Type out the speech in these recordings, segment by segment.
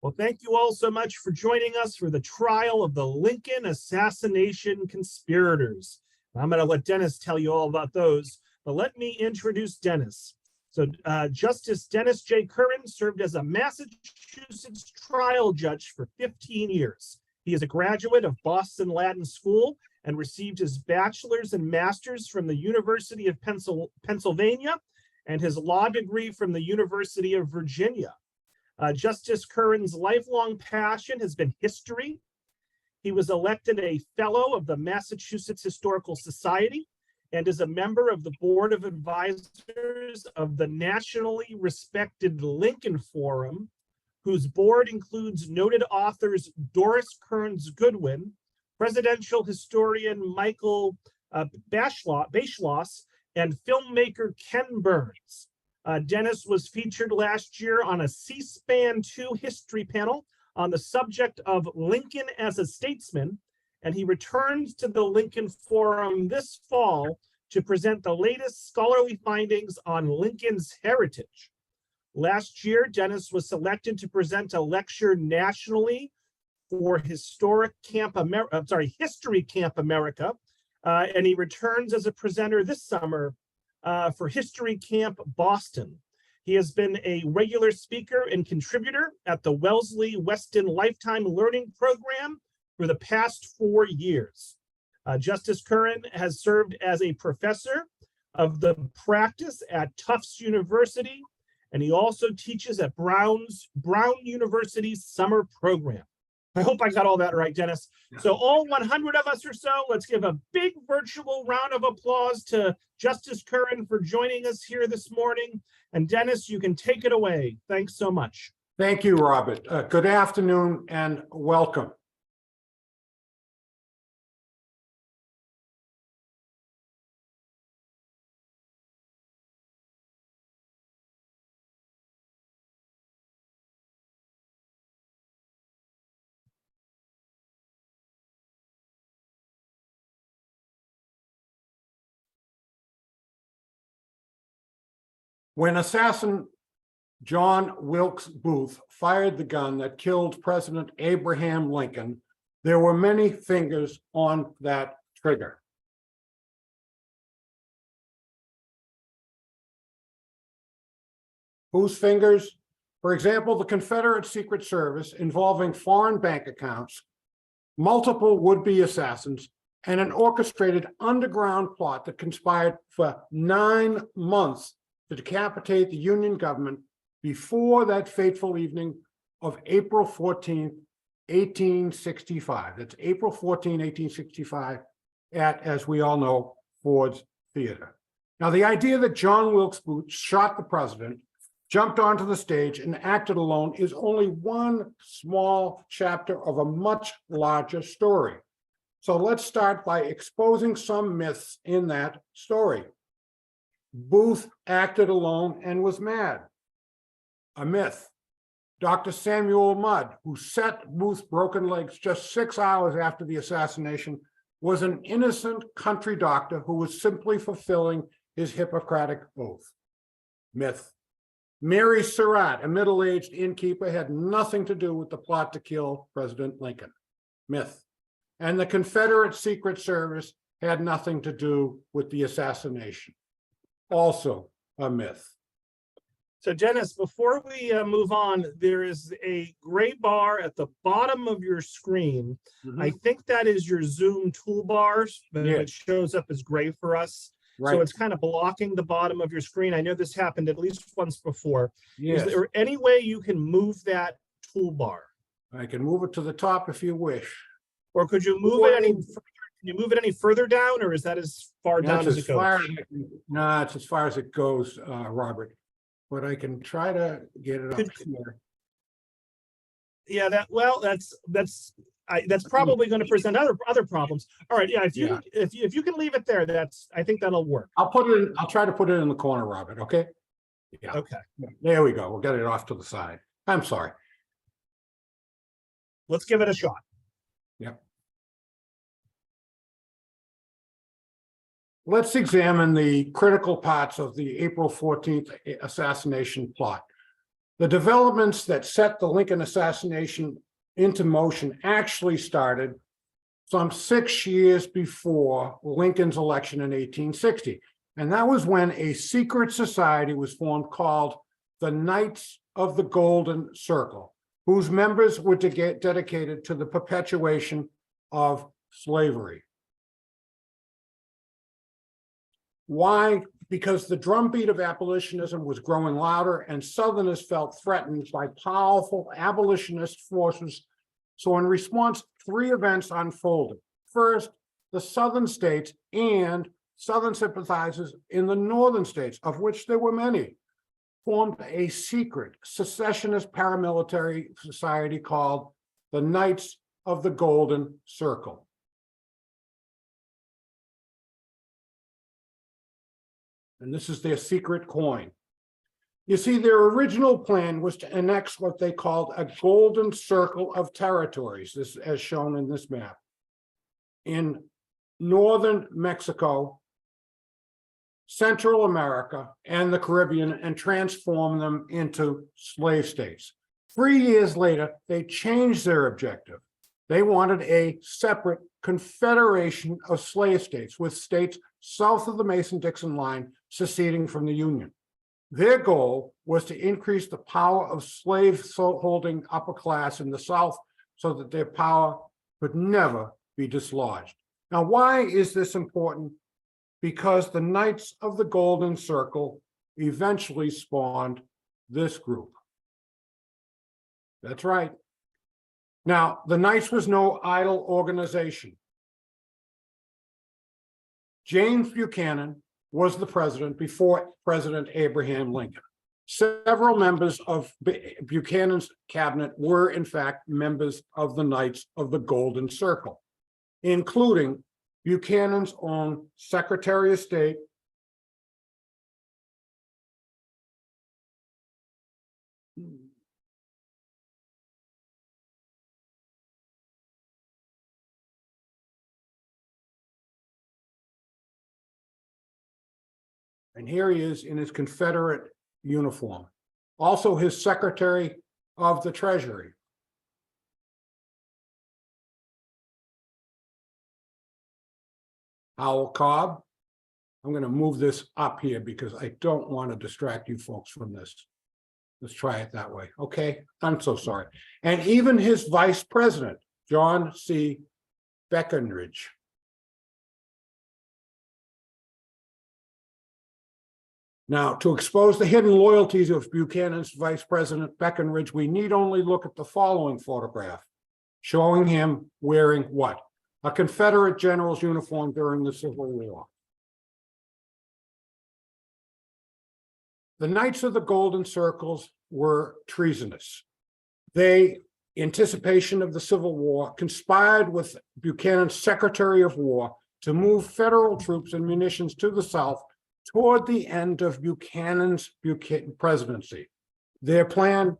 Well, thank you all so much for joining us for the trial of the Lincoln assassination conspirators. I'm going to let Dennis tell you all about those, but let me introduce Dennis. So Justice Dennis J. Curran served as a Massachusetts trial judge for 15 years. He is a graduate of Boston Latin School and received his bachelor's and master's from the University of Pennsylvania and his law degree from the University of Virginia. Justice Curran's lifelong passion has been history. He was elected a fellow of the Massachusetts Historical Society and is a member of the Board of Advisors of the nationally respected Lincoln Forum, whose board includes noted authors Doris Kearns Goodwin, presidential historian Michael Baschloss, and filmmaker Ken Burns. Dennis was featured last year on a C-SPAN 2 history panel on the subject of Lincoln as a statesman, and he returns to the Lincoln Forum this fall to present the latest scholarly findings on Lincoln's heritage. Last year, Dennis was selected to present a lecture nationally for History Camp America, and he returns as a presenter this summer for History Camp Boston. He has been a regular speaker and contributor at the Wellesley Weston Lifetime Learning Program for the past 4 years. Justice Curran has served as a professor of the practice at Tufts University, and he also teaches at Brown University's summer program. I hope I got all that right, Dennis. So all 100 of us or so, let's give a big virtual round of applause to Justice Curran for joining us here this morning. And Dennis, you can take it away. Thanks so much. Thank you, Robert. Good afternoon and welcome. When assassin John Wilkes Booth fired the gun that killed President Abraham Lincoln, there were many fingers on that trigger. Whose fingers? For example, the Confederate Secret Service involving foreign bank accounts, multiple would-be assassins, and an orchestrated underground plot that conspired for 9 months to decapitate the Union government before that fateful evening of April 14, 1865. That's April 14, 1865, at, as we all know, Ford's Theater. Now, the idea that John Wilkes Booth shot the president, jumped onto the stage, and acted alone is only one small chapter of a much larger story. So let's start by exposing some myths in that story. Booth acted alone and was mad. A myth. Dr. Samuel Mudd, who set Booth's broken legs just 6 hours after the assassination, was an innocent country doctor who was simply fulfilling his Hippocratic oath. Myth. Mary Surratt, a middle-aged innkeeper, had nothing to do with the plot to kill President Lincoln. Myth. And the Confederate Secret Service had nothing to do with the assassination. Also a myth. So Dennis, before we move on, there is a gray bar at the bottom of your screen. I think that is your Zoom toolbars, but it shows up as gray for us. Right. So it's kind of blocking the bottom of your screen. I know this happened at least once before. Yes. Is there any way you can move that toolbar? I can move it to the top if you wish. Or could you move it any further? Can you move it any further down, or is that as far down as it goes? No, it's as far as it goes, Robert. But I can try to get it up here. Yeah, that's probably going to present other problems. All right, yeah. If you can leave it there, I think that'll work. I'll put it in. I'll try to put it in the corner, Robert. Okay. Yeah. Okay. There we go. We'll get it off to the side. I'm sorry. Let's give it a shot. Yep. Let's examine the critical parts of the April 14th assassination plot. The developments that set the Lincoln assassination into motion actually started some 6 years before Lincoln's election in 1860. And that was when a secret society was formed called the Knights of the Golden Circle, whose members were dedicated to the perpetuation of slavery. Why? Because the drumbeat of abolitionism was growing louder and Southerners felt threatened by powerful abolitionist forces. So in response, 3 events unfolded. First, the Southern states and Southern sympathizers in the Northern states, of which there were many, formed a secret secessionist paramilitary society called the Knights of the Golden Circle. And this is their secret coin. You see, their original plan was to annex what they called a golden circle of territories, this as shown in this map, in northern Mexico, Central America, and the Caribbean, and transform them into slave states. 3 years later, they changed their objective. They wanted a separate confederation of slave states, with states south of the Mason-Dixon line seceding from the Union. Their goal was to increase the power of slave-holding upper class in the South so that their power could never be dislodged. Now, why is this important? Because the Knights of the Golden Circle eventually spawned this group. That's right. Now, the Knights was no idle organization. James Buchanan was the president before President Abraham Lincoln. Several members of Buchanan's cabinet were, in fact, members of the Knights of the Golden Circle, including Buchanan's own Secretary of State, and here he is in his Confederate uniform. Also his Secretary of the Treasury. Howell Cobb. I'm going to move this up here because I don't want to distract you folks from this. Let's try it that way. Okay, I'm so sorry. And even his vice president, John C. Breckinridge. Now, to expose the hidden loyalties of Buchanan's Vice President Breckinridge, we need only look at the following photograph, showing him wearing what? A Confederate general's uniform during the Civil War. The Knights of the Golden Circles were treasonous. They, in anticipation of the Civil War, conspired with Buchanan's Secretary of War to move federal troops and munitions to the South toward the end of Buchanan's presidency. Their plan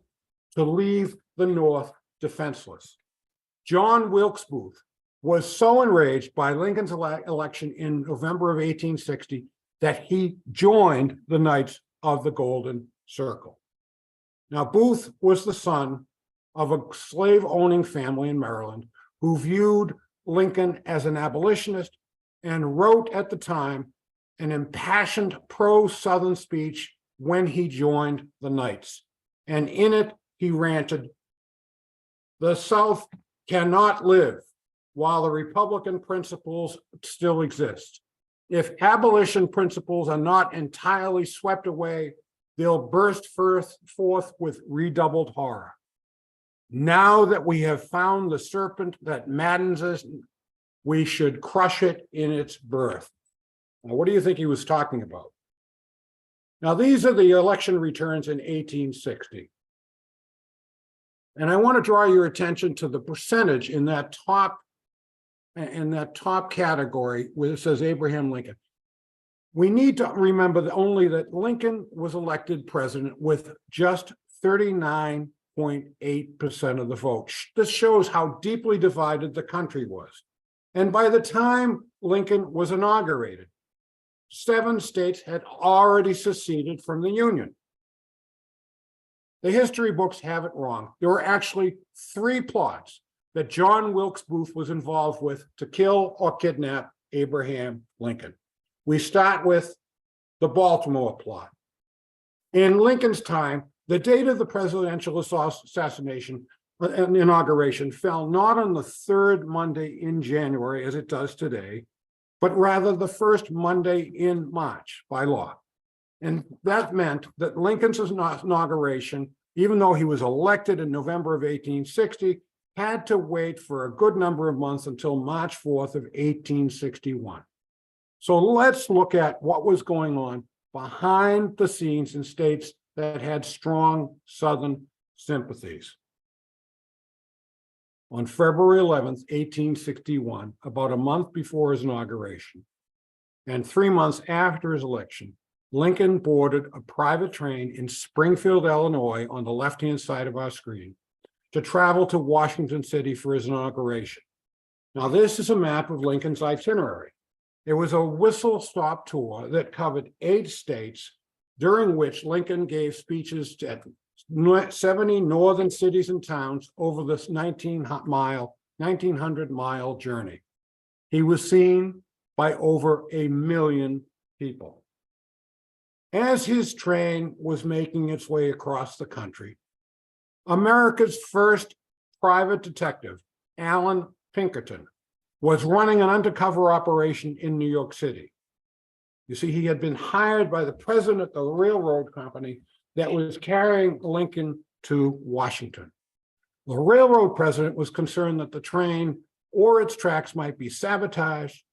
to leave the North defenseless. John Wilkes Booth was so enraged by Lincoln's election in November of 1860 that he joined the Knights of the Golden Circle. Now, Booth was the son of a slave-owning family in Maryland who viewed Lincoln as an abolitionist and wrote at the time an impassioned pro-Southern speech when he joined the Knights. And in it, he ranted, "The South cannot live while the Republican principles still exist. If abolition principles are not entirely swept away, they'll burst forth with redoubled horror. Now that we have found the serpent that maddens us, we should crush it in its birth." Now, what do you think he was talking about? Now, these are the election returns in 1860. And I want to draw your attention to the percentage in that top category where it says Abraham Lincoln. We need to remember that only that Lincoln was elected president with just 39.8% of the vote. This shows how deeply divided the country was. And by the time Lincoln was inaugurated, 7 states had already seceded from the Union. The history books have it wrong. There were actually 3 plots that John Wilkes Booth was involved with to kill or kidnap Abraham Lincoln. We start with the Baltimore plot. In Lincoln's time, the date of the presidential assassination and inauguration fell not on the 3rd Monday in January, as it does today, but rather the 1st Monday in March by law. And that meant that Lincoln's inauguration, even though he was elected in November of 1860, had to wait for a good number of months until March 4th of 1861. So let's look at what was going on behind the scenes in states that had strong Southern sympathies. On February 11th, 1861, about a month before his inauguration, and 3 months after his election, Lincoln boarded a private train in Springfield, Illinois, on the left-hand side of our screen, to travel to Washington City for his inauguration. Now, this is a map of Lincoln's itinerary. It was a whistle-stop tour that covered 8 states, during which Lincoln gave speeches at 70 northern cities and towns over this 1,900-mile journey. He was seen by over 1 million people. As his train was making its way across the country, America's first private detective, Allan Pinkerton, was running an undercover operation in New York City. You see, he had been hired by the president of the railroad company that was carrying Lincoln to Washington. The railroad president was concerned that the train or its tracks might be sabotaged,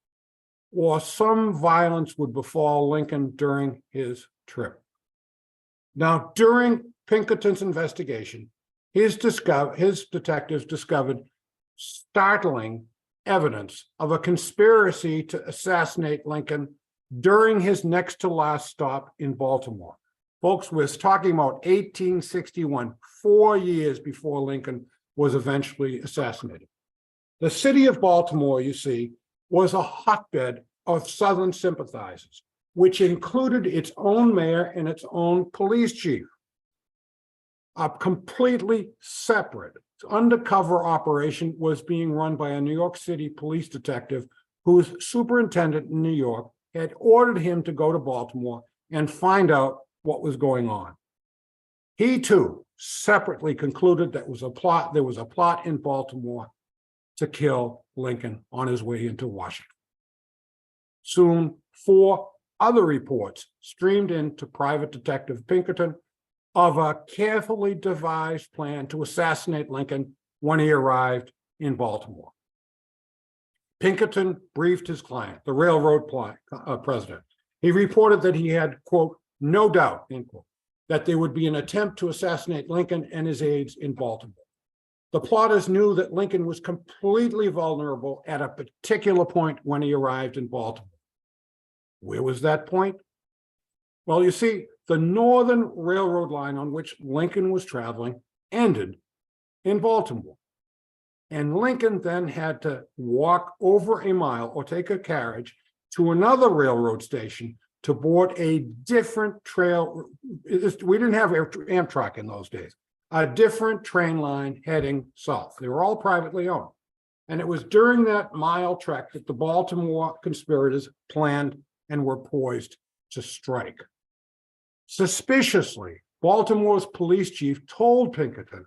or some violence would befall Lincoln during his trip. Now, during Pinkerton's investigation, his detectives discovered startling evidence of a conspiracy to assassinate Lincoln during his next to last stop in Baltimore. Folks, we're talking about 1861, 4 years before Lincoln was eventually assassinated. The city of Baltimore, you see, was a hotbed of Southern sympathizers, which included its own mayor and its own police chief. A completely separate undercover operation was being run by a New York City police detective whose superintendent in New York had ordered him to go to Baltimore and find out what was going on. He too separately concluded that there was a plot in Baltimore to kill Lincoln on his way into Washington. Soon, 4 other reports streamed into Private Detective Pinkerton of a carefully devised plan to assassinate Lincoln when he arrived in Baltimore. Pinkerton briefed his client, the railroad president. He reported that he had, quote, no doubt, end quote, that there would be an attempt to assassinate Lincoln and his aides in Baltimore. The plotters knew that Lincoln was completely vulnerable at a particular point when he arrived in Baltimore. Where was that point? Well, you see, the northern railroad line on which Lincoln was traveling ended in Baltimore. And Lincoln then had to walk over a mile or take a carriage to another railroad station to board a different trail. We didn't have Amtrak in those days, a different train line heading south. They were all privately owned. And it was during that mile trek that the Baltimore conspirators planned and were poised to strike. Suspiciously, Baltimore's police chief told Pinkerton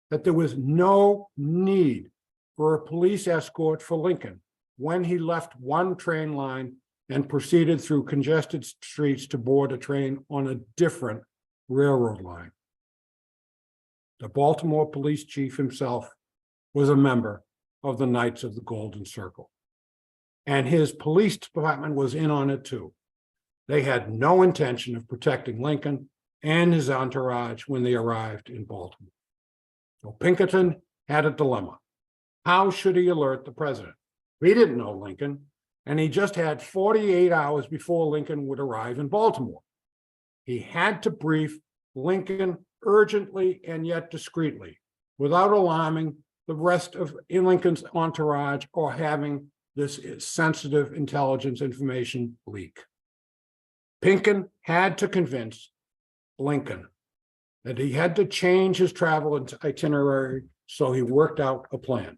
that there was no need for a police escort for Lincoln when he left one train line and proceeded through congested streets to board a train on a different railroad line. The Baltimore police chief himself was a member of the Knights of the Golden Circle, and his police department was in on it too. They had no intention of protecting Lincoln and his entourage when they arrived in Baltimore. So Pinkerton had a dilemma. How should he alert the president? He didn't know Lincoln, and he just had 48 hours before Lincoln would arrive in Baltimore. He had to brief Lincoln urgently and yet discreetly, without alarming the rest of Lincoln's entourage or having this sensitive intelligence information leak. Pinkerton had to convince Lincoln that he had to change his travel itinerary, so he worked out a plan.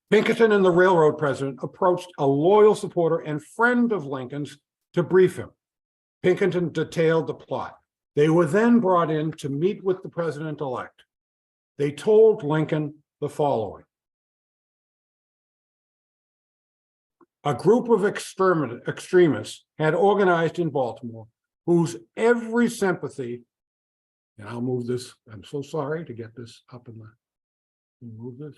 Pinkerton and the railroad president approached a loyal supporter and friend of Lincoln's to brief him. Pinkerton detailed the plot. They were then brought in to meet with the president-elect. They told Lincoln the following. A group of extremists had organized in Baltimore, whose every sympathy, and I'll move this, I'm so sorry to get this up in the, move this.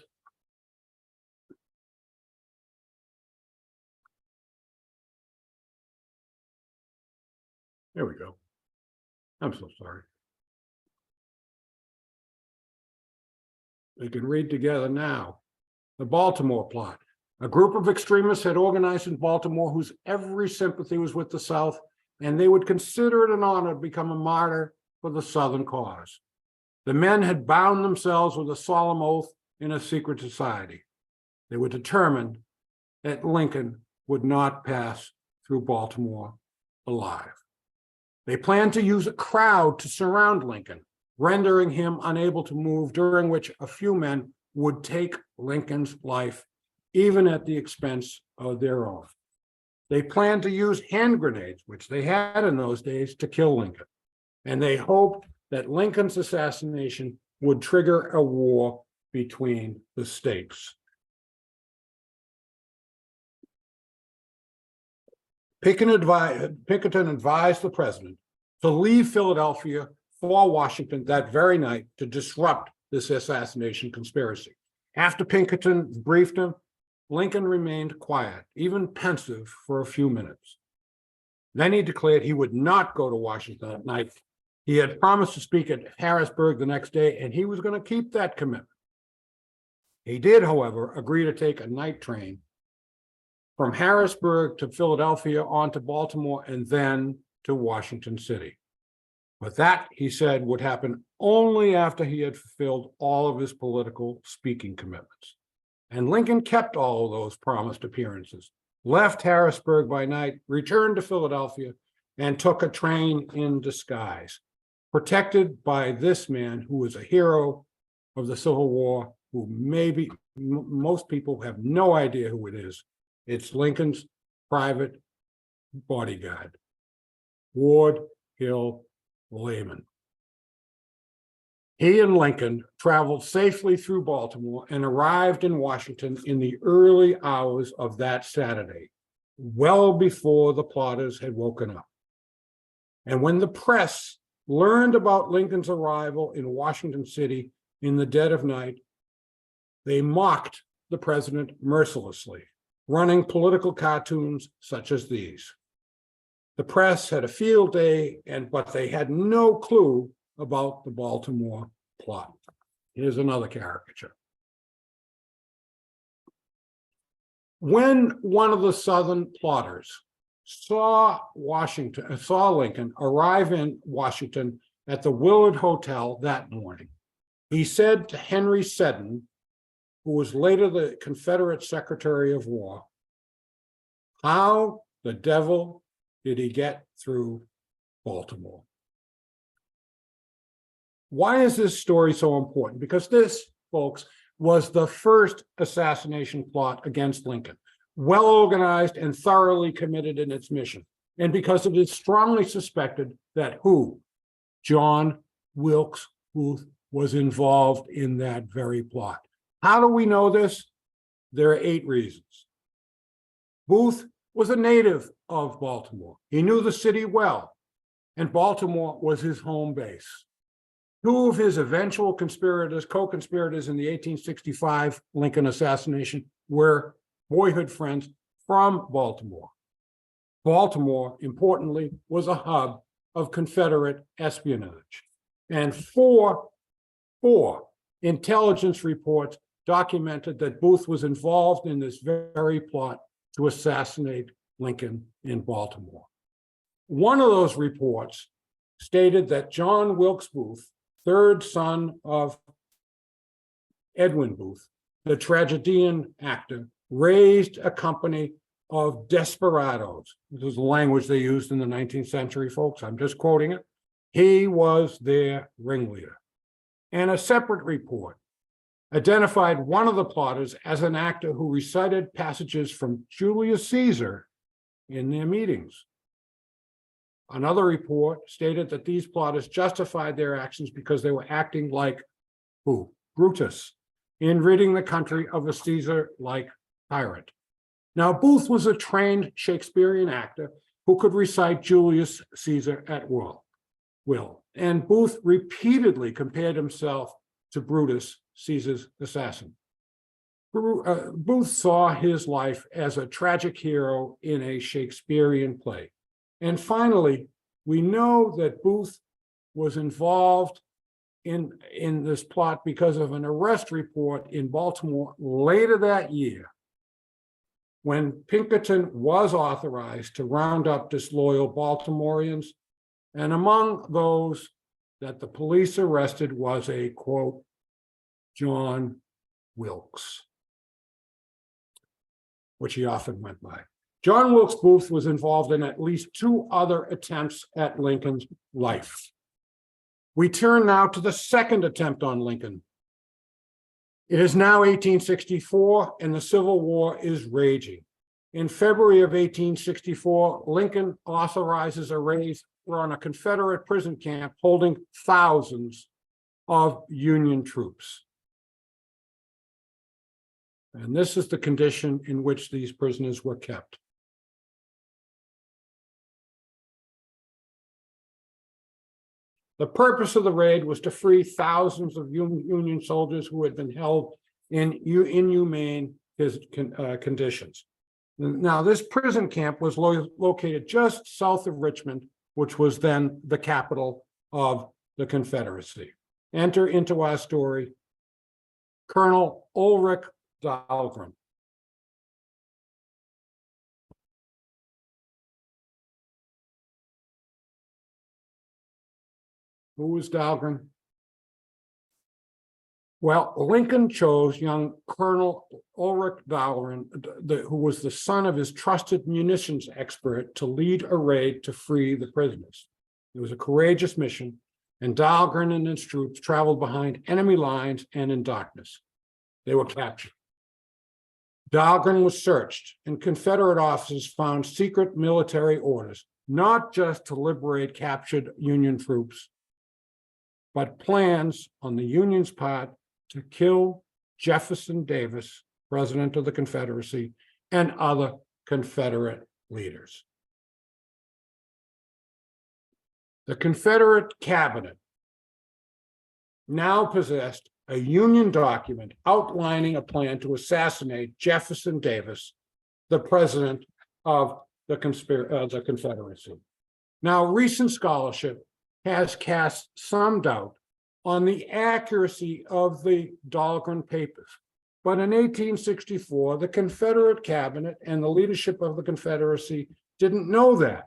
There we go. I'm so sorry. We can read together now. The Baltimore plot. A group of extremists had organized in Baltimore whose every sympathy was with the South, and they would consider it an honor to become a martyr for the Southern cause. The men had bound themselves with a solemn oath in a secret society. They were determined that Lincoln would not pass through Baltimore alive. They planned to use a crowd to surround Lincoln, rendering him unable to move, during which a few men would take Lincoln's life, even at the expense of their own. They planned to use hand grenades, which they had in those days, to kill Lincoln. And they hoped that Lincoln's assassination would trigger a war between the states. Pinkerton advised the president to leave Philadelphia for Washington that very night to disrupt this assassination conspiracy. After Pinkerton briefed him, Lincoln remained quiet, even pensive, for a few minutes. Then he declared he would not go to Washington that night. He had promised to speak at Harrisburg the next day, and he was going to keep that commitment. He did, however, agree to take a night train from Harrisburg to Philadelphia, on to Baltimore, and then to Washington City. But that, he said, would happen only after he had fulfilled all of his political speaking commitments. And Lincoln kept all of those promised appearances, left Harrisburg by night, returned to Philadelphia, and took a train in disguise, protected by this man who was a hero of the Civil War, who maybe most people have no idea who it is. It's Lincoln's private bodyguard, Ward Hill Layman. He and Lincoln traveled safely through Baltimore and arrived in Washington in the early hours of that Saturday, well before the plotters had woken up. And when the press learned about Lincoln's arrival in Washington City in the dead of night, they mocked the president mercilessly, running political cartoons such as these. The press had a field day, but they had no clue about the Baltimore plot. Here's another caricature. When one of the Southern plotters saw Lincoln arrive in Washington at the Willard Hotel that morning, he said to Henry Seddon, who was later the Confederate Secretary of War, "How the devil did he get through Baltimore?" Why is this story so important? Because this, folks, was the first assassination plot against Lincoln, well organized and thoroughly committed in its mission. And because it is strongly suspected that who? John Wilkes Booth was involved in that very plot. How do we know this? There are 8 reasons. Booth was a native of Baltimore. He knew the city well, and Baltimore was his home base. 2 of his eventual co-conspirators in the 1865 Lincoln assassination were boyhood friends from Baltimore. Baltimore, importantly, was a hub of Confederate espionage. And four intelligence reports documented that Booth was involved in this very plot to assassinate Lincoln in Baltimore. One of those reports stated that John Wilkes Booth, 3rd son of Edwin Booth, the tragedian actor, raised a company of desperados. This is the language they used in the 19th century, folks. I'm just quoting it. He was their ringleader. And a separate report identified one of the plotters as an actor who recited passages from Julius Caesar in their meetings. Another report stated that these plotters justified their actions because they were acting like who? Brutus, in ridding the country of a Caesar-like tyrant. Now, Booth was a trained Shakespearean actor who could recite Julius Caesar at will. And Booth repeatedly compared himself to Brutus, Caesar's assassin. Booth saw his life as a tragic hero in a Shakespearean play. And finally, we know that Booth was involved in this plot because of an arrest report in Baltimore later that year, when Pinkerton was authorized to round up disloyal Baltimoreans. And among those that the police arrested was a, quote, John Wilkes, which he often went by. John Wilkes Booth was involved in at least 2 other attempts at Lincoln's life. We turn now to the second attempt on Lincoln. It is now 1864, and the Civil War is raging. In February of 1864, Lincoln authorizes a raid on a Confederate prison camp holding thousands of Union troops. And this is the condition in which these prisoners were kept. The purpose of the raid was to free thousands of Union soldiers who had been held in inhumane conditions. Now, this prison camp was located just south of Richmond, which was then the capital of the Confederacy. Enter into our story Colonel Ulrich Dahlgren. Who was Dahlgren? Well, Lincoln chose young Colonel Ulrich Dahlgren, who was the son of his trusted munitions expert, to lead a raid to free the prisoners. It was a courageous mission, and Dahlgren and his troops traveled behind enemy lines and in darkness. They were captured. Dahlgren was searched, and Confederate officers found secret military orders, not just to liberate captured Union troops, but plans on the Union's part to kill Jefferson Davis, president of the Confederacy, and other Confederate leaders. The Confederate cabinet now possessed a Union document outlining a plan to assassinate Jefferson Davis, the president of the Confederacy. Now, recent scholarship has cast some doubt on the accuracy of the Dahlgren papers. But in 1864, the Confederate cabinet and the leadership of the Confederacy didn't know that.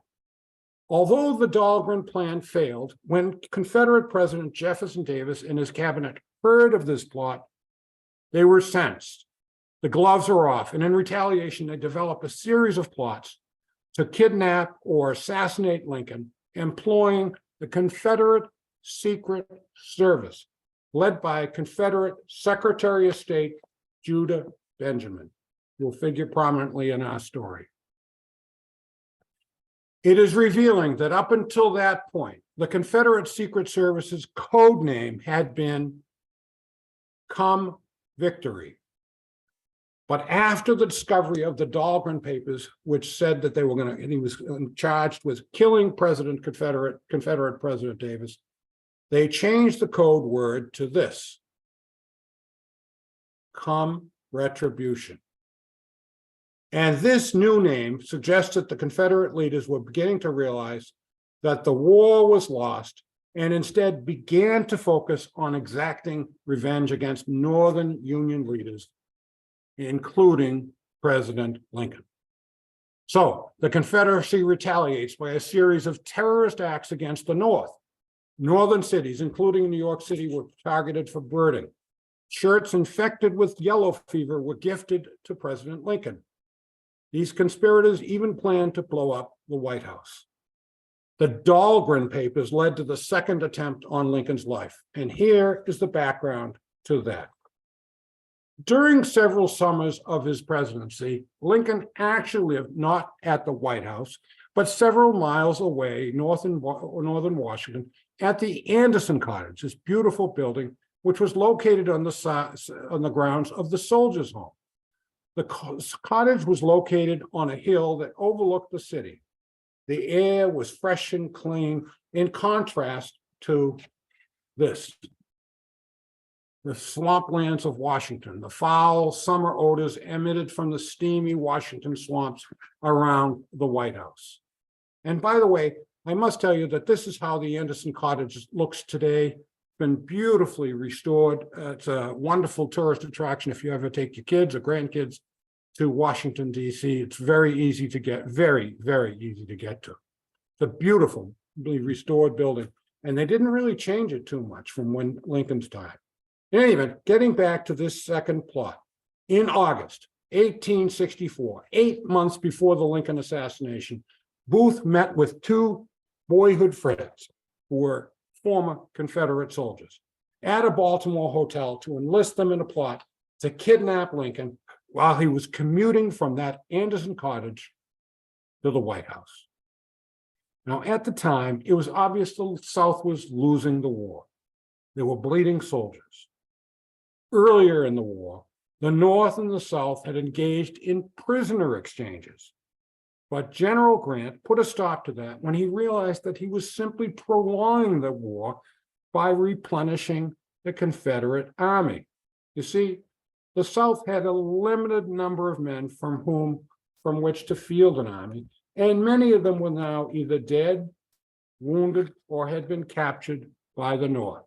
Although the Dahlgren plan failed, when Confederate President Jefferson Davis and his cabinet heard of this plot, they were sensed. The gloves are off, and in retaliation, they developed a series of plots to kidnap or assassinate Lincoln, employing the Confederate Secret Service, led by Confederate Secretary of State Judah Benjamin, who will figure prominently in our story. It is revealing that up until that point, the Confederate Secret Service's code name had been Come Victory. But after the discovery of the Dahlgren papers, which said that he was charged with killing Confederate President Davis, they changed the code word to this: Come Retribution. And this new name suggests that the Confederate leaders were beginning to realize that the war was lost and instead began to focus on exacting revenge against Northern Union leaders, including President Lincoln. So the Confederacy retaliates by a series of terrorist acts against the North. Northern cities, including New York City, were targeted for birding. Shirts infected with yellow fever were gifted to President Lincoln. These conspirators even planned to blow up the White House. The Dahlgren papers led to the second attempt on Lincoln's life. And here is the background to that. During several summers of his presidency, Lincoln actually lived not at the White House, but several miles away, northern Washington, at the Anderson Cottage, this beautiful building, which was located on the grounds of the Soldiers' Home. The cottage was located on a hill that overlooked the city. The air was fresh and clean, in contrast to this. The swamplands of Washington, the foul summer odors emitted from the steamy Washington swamps around the White House. And by the way, I must tell you that this is how the Anderson Cottage looks today. Been beautifully restored. It's a wonderful tourist attraction if you ever take your kids or grandkids to Washington, D.C. It's very easy to get, very, very easy to get to. It's a beautifully restored building, and they didn't really change it too much from when Lincoln's time. In any event, getting back to this second plot, in August 1864, 8 months before the Lincoln assassination, Booth met with two boyhood friends who were former Confederate soldiers at a Baltimore hotel to enlist them in a plot to kidnap Lincoln while he was commuting from that Anderson Cottage to the White House. Now, at the time, it was obvious the South was losing the war. There were bleeding soldiers. Earlier in the war, the North and the South had engaged in prisoner exchanges. But General Grant put a stop to that when he realized that he was simply prolonging the war by replenishing the Confederate Army. You see, the South had a limited number of men from which to field an army, and many of them were now either dead, wounded, or had been captured by the North.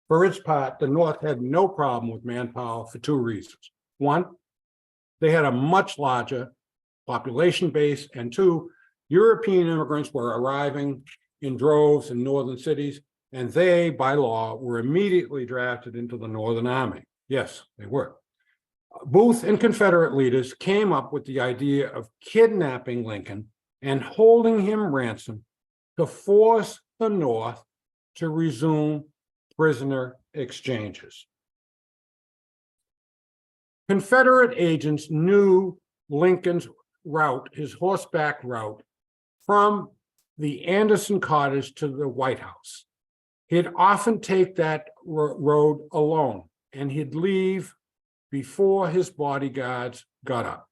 For its part, the North had no problem with manpower for two reasons. One, they had a much larger population base, and two, European immigrants were arriving in droves in northern cities, and they, by law, were immediately drafted into the Northern Army. Yes, they were. Booth and Confederate leaders came up with the idea of kidnapping Lincoln and holding him ransom to force the North to resume prisoner exchanges. Confederate agents knew Lincoln's route, his horseback route, from the Anderson Cottage to the White House. He'd often take that road alone, and he'd leave before his bodyguards got up.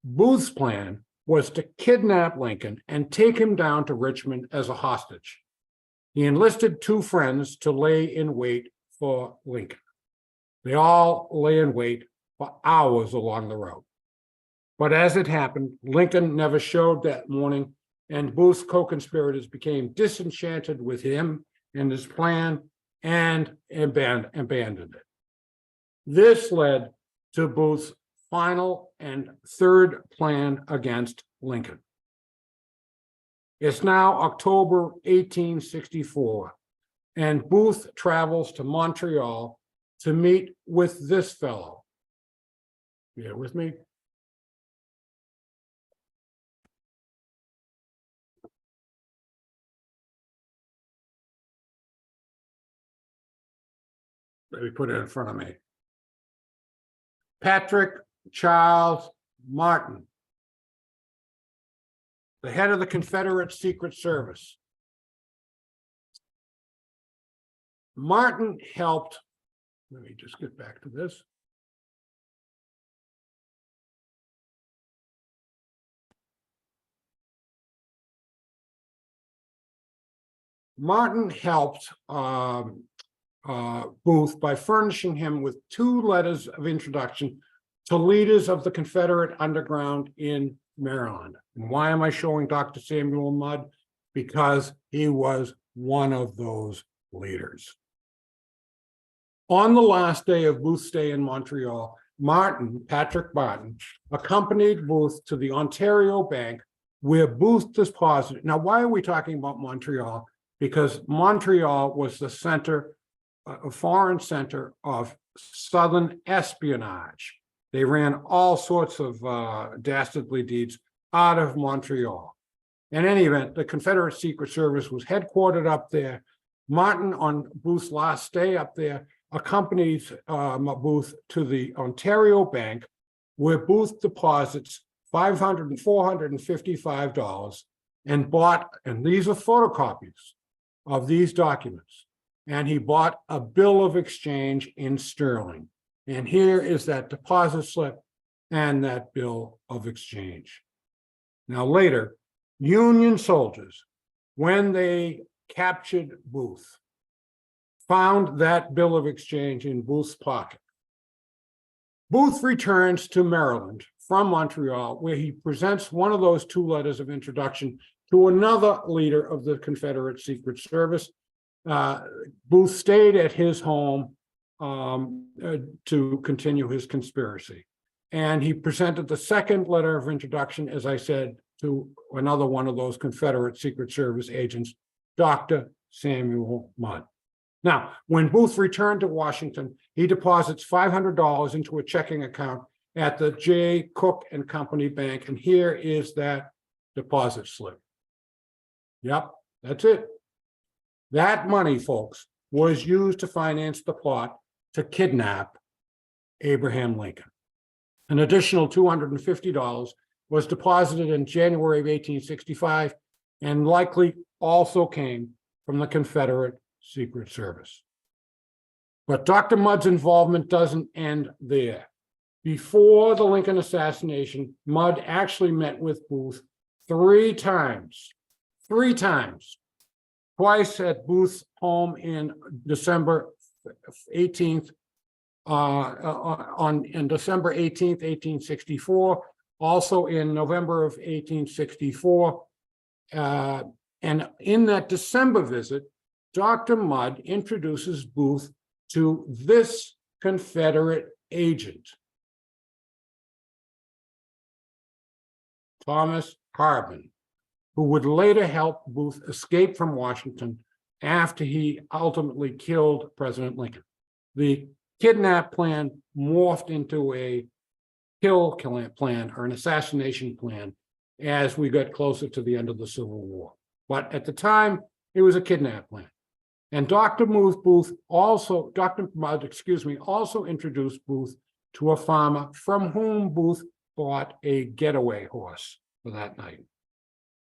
Booth's plan was to kidnap Lincoln and take him down to Richmond as a hostage. He enlisted two friends to lay in wait for Lincoln. They all lay in wait for hours along the road. But as it happened, Lincoln never showed that morning, and Booth's co-conspirators became disenchanted with him and his plan and abandoned it. This led to Booth's final and third plan against Lincoln. It's now October 1864, and Booth travels to Montreal to meet with this fellow. You with me? Let me put it in front of me. Patrick Charles Martin, the head of the Confederate Secret Service. Martin helped, let me just get back to this. Martin helped Booth by furnishing him with two letters of introduction to leaders of the Confederate underground in Maryland. And why am I showing Dr. Samuel Mudd? Because he was one of those leaders. On the last day of Booth's stay in Montreal, Patrick Martin, accompanied Booth to the Ontario Bank where Booth deposited. Now, why are we talking about Montreal? Because Montreal was the center, a foreign center of Southern espionage. They ran all sorts of dastardly deeds out of Montreal. In any event, the Confederate Secret Service was headquartered up there. Martin, on Booth's last day up there, accompanies Booth to the Ontario Bank, where Booth deposits $500 and $455 and bought, and these are photocopies of these documents, and he bought a bill of exchange in sterling. And here is that deposit slip and that bill of exchange. Now later, Union soldiers, when they captured Booth, found that bill of exchange in Booth's pocket. Booth returns to Maryland from Montreal, where he presents one of those two letters of introduction to another leader of the Confederate Secret Service. Booth stayed at his home to continue his conspiracy. And he presented the second letter of introduction, as I said, to another one of those Confederate Secret Service agents, Dr. Samuel Mudd. Now, when Booth returned to Washington, he deposits $500 into a checking account at the J. Cook and Company Bank, and here is that deposit slip. Yep, that's it. That money, folks, was used to finance the plot to kidnap Abraham Lincoln. An additional $250 was deposited in January of 1865 and likely also came from the Confederate Secret Service. But Dr. Mudd's involvement doesn't end there. Before the Lincoln assassination, Mudd actually met with Booth three times, twice at Booth's home in December 18th, in December 18th, 1864, also in November of 1864. And in that December visit, Dr. Mudd introduces Booth to this Confederate agent, Thomas Harbin, who would later help Booth escape from Washington after he ultimately killed President Lincoln. The kidnap plan morphed into a kill plan or an assassination plan as we got closer to the end of the Civil War. But at the time, it was a kidnap plan. And Dr. Mudd also introduced Booth to a farmer from whom Booth bought a getaway horse for that night.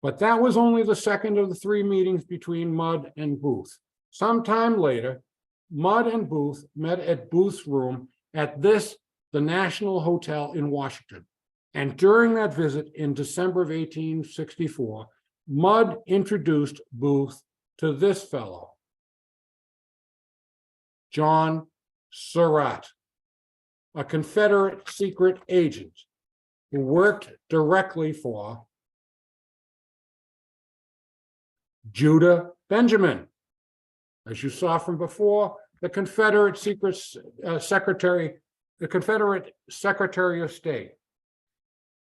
But that was only the second of the three meetings between Mudd and Booth. Sometime later, Mudd and Booth met at Booth's room at the National Hotel in Washington. And during that visit in December of 1864, Mudd introduced Booth to this fellow, John Surratt, a Confederate secret agent who worked directly for Judah Benjamin. As you saw from before, the Confederate Secretary of State.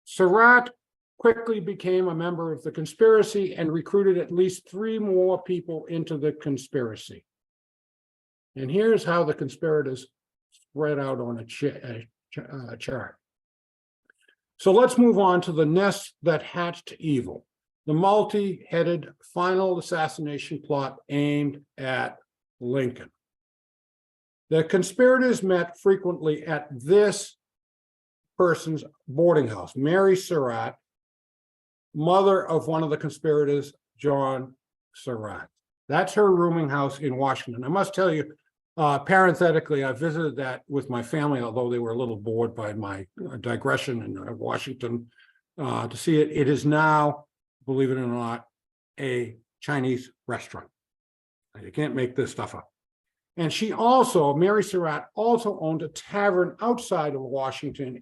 Surratt quickly became a member of the conspiracy and recruited at least three more people into the conspiracy. And here's how the conspirators spread out on a chart. So let's move on to the nest that hatched evil, the multi-headed final assassination plot aimed at Lincoln. The conspirators met frequently at this person's boarding house, Mary Surratt, mother of one of the conspirators, John Surratt. That's her rooming house in Washington. I must tell you, parenthetically, I visited that with my family, although they were a little bored by my digression in Washington to see it. It is now, believe it or not, a Chinese restaurant. You can't make this stuff up. And she also, Mary Surratt, also owned a tavern outside of Washington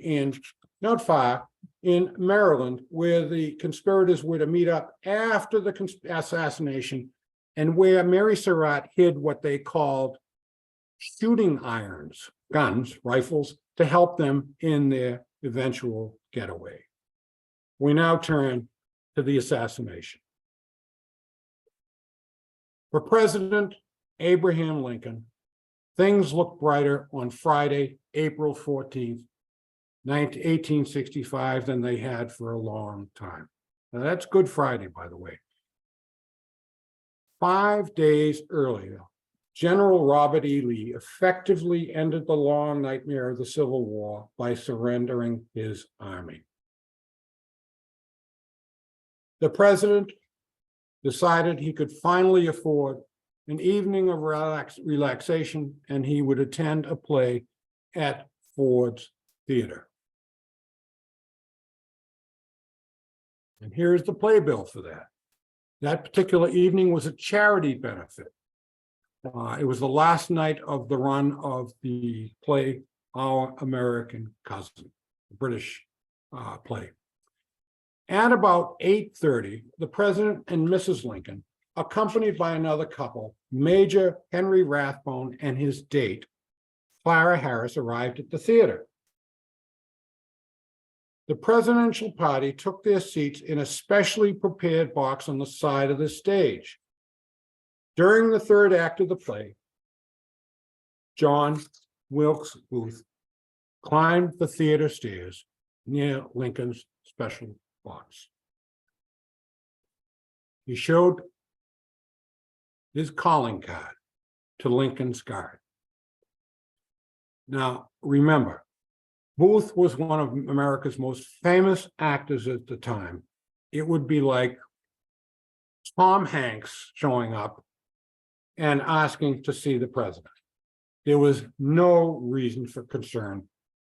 not far in Maryland, where the conspirators were to meet up after the assassination, and where Mary Surratt hid what they called shooting irons, guns, rifles, to help them in their eventual getaway. We now turn to the assassination. For President Abraham Lincoln, things looked brighter on Friday, April 14th, 1865 than they had for a long time. Now, that's Good Friday, by the way. 5 days earlier, General Robert E. Lee effectively ended the long nightmare of the Civil War by surrendering his army. The president decided he could finally afford an evening of relaxation, and he would attend a play at Ford's Theater. And here's the playbill for that. That particular evening was a charity benefit. It was the last night of the run of the play, Our American Cousin, the British play. At about 8:30, the president and Mrs. Lincoln, accompanied by another couple, Major Henry Rathbone and his date, Clara Harris, arrived at the theater. The presidential party took their seats in a specially prepared box on the side of the stage. During the third act of the play, John Wilkes Booth climbed the theater stairs near Lincoln's special box. He showed his calling card to Lincoln's guard. Now, remember, Booth was one of America's most famous actors at the time. It would be like Tom Hanks showing up and asking to see the president. There was no reason for concern,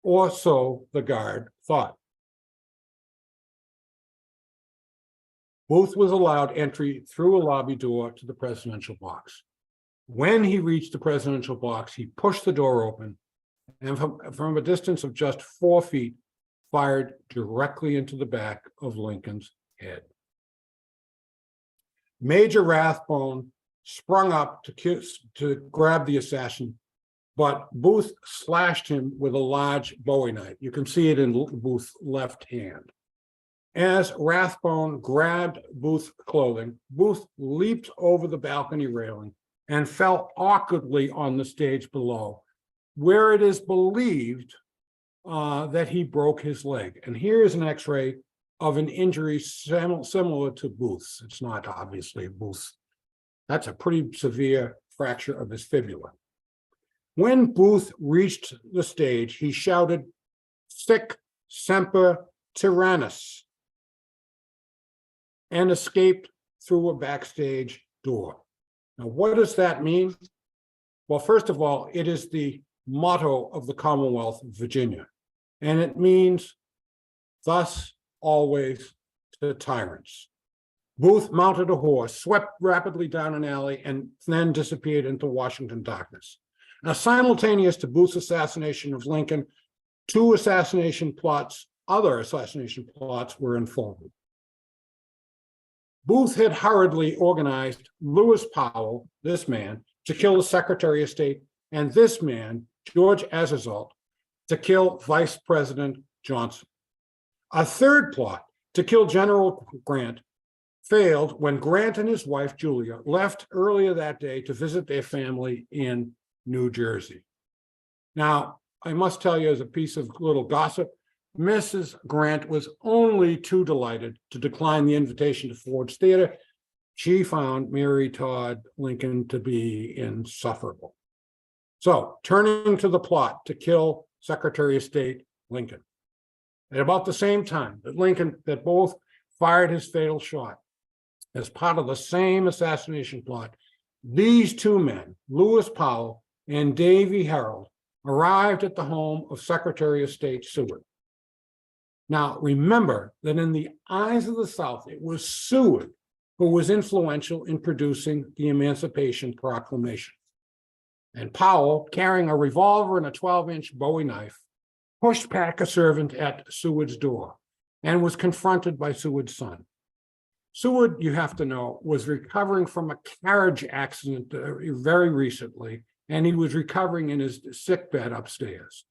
or so the guard thought. Booth was allowed entry through a lobby door to the presidential box. When he reached the presidential box, he pushed the door open and from a distance of just 4 feet, fired directly into the back of Lincoln's head. Major Rathbone sprung up to grab the assassin, but Booth slashed him with a large Bowie knife. You can see it in Booth's left hand. As Rathbone grabbed Booth's clothing, Booth leaped over the balcony railing and fell awkwardly on the stage below, where it is believed that he broke his leg. And here is an X-ray of an injury similar to Booth's. It's not obviously Booth's. That's a pretty severe fracture of his fibula. When Booth reached the stage, he shouted, "Sic semper tyrannis," and escaped through a backstage door. Now, what does that mean? Well, first of all, it is the motto of the Commonwealth of Virginia, and it means thus always to tyrants. Booth mounted a horse, swept rapidly down an alley, and then disappeared into Washington darkness. Now, simultaneous to Booth's assassination of Lincoln, other assassination plots were unfolded. Booth had hurriedly organized Lewis Powell, this man, to kill the Secretary of State, and this man, George Atzerodt, to kill Vice President Johnson. A third plot to kill General Grant failed when Grant and his wife, Julia, left earlier that day to visit their family in New Jersey. Now, I must tell you as a piece of little gossip, Mrs. Grant was only too delighted to decline the invitation to Ford's Theater. She found Mary Todd Lincoln to be insufferable. So, turning to the plot to kill Secretary of State Lincoln. At about the same time that both fired his fatal shot, as part of the same assassination plot, these two men, Lewis Powell and Davy Harold, arrived at the home of Secretary of State Seward. Now, remember that in the eyes of the South, it was Seward who was influential in producing the Emancipation Proclamation. And Powell, carrying a revolver and a 12-inch Bowie knife, pushed back a servant at Seward's door and was confronted by Seward's son. Seward, you have to know, was recovering from a carriage accident very recently, and he was recovering in his sickbed upstairs.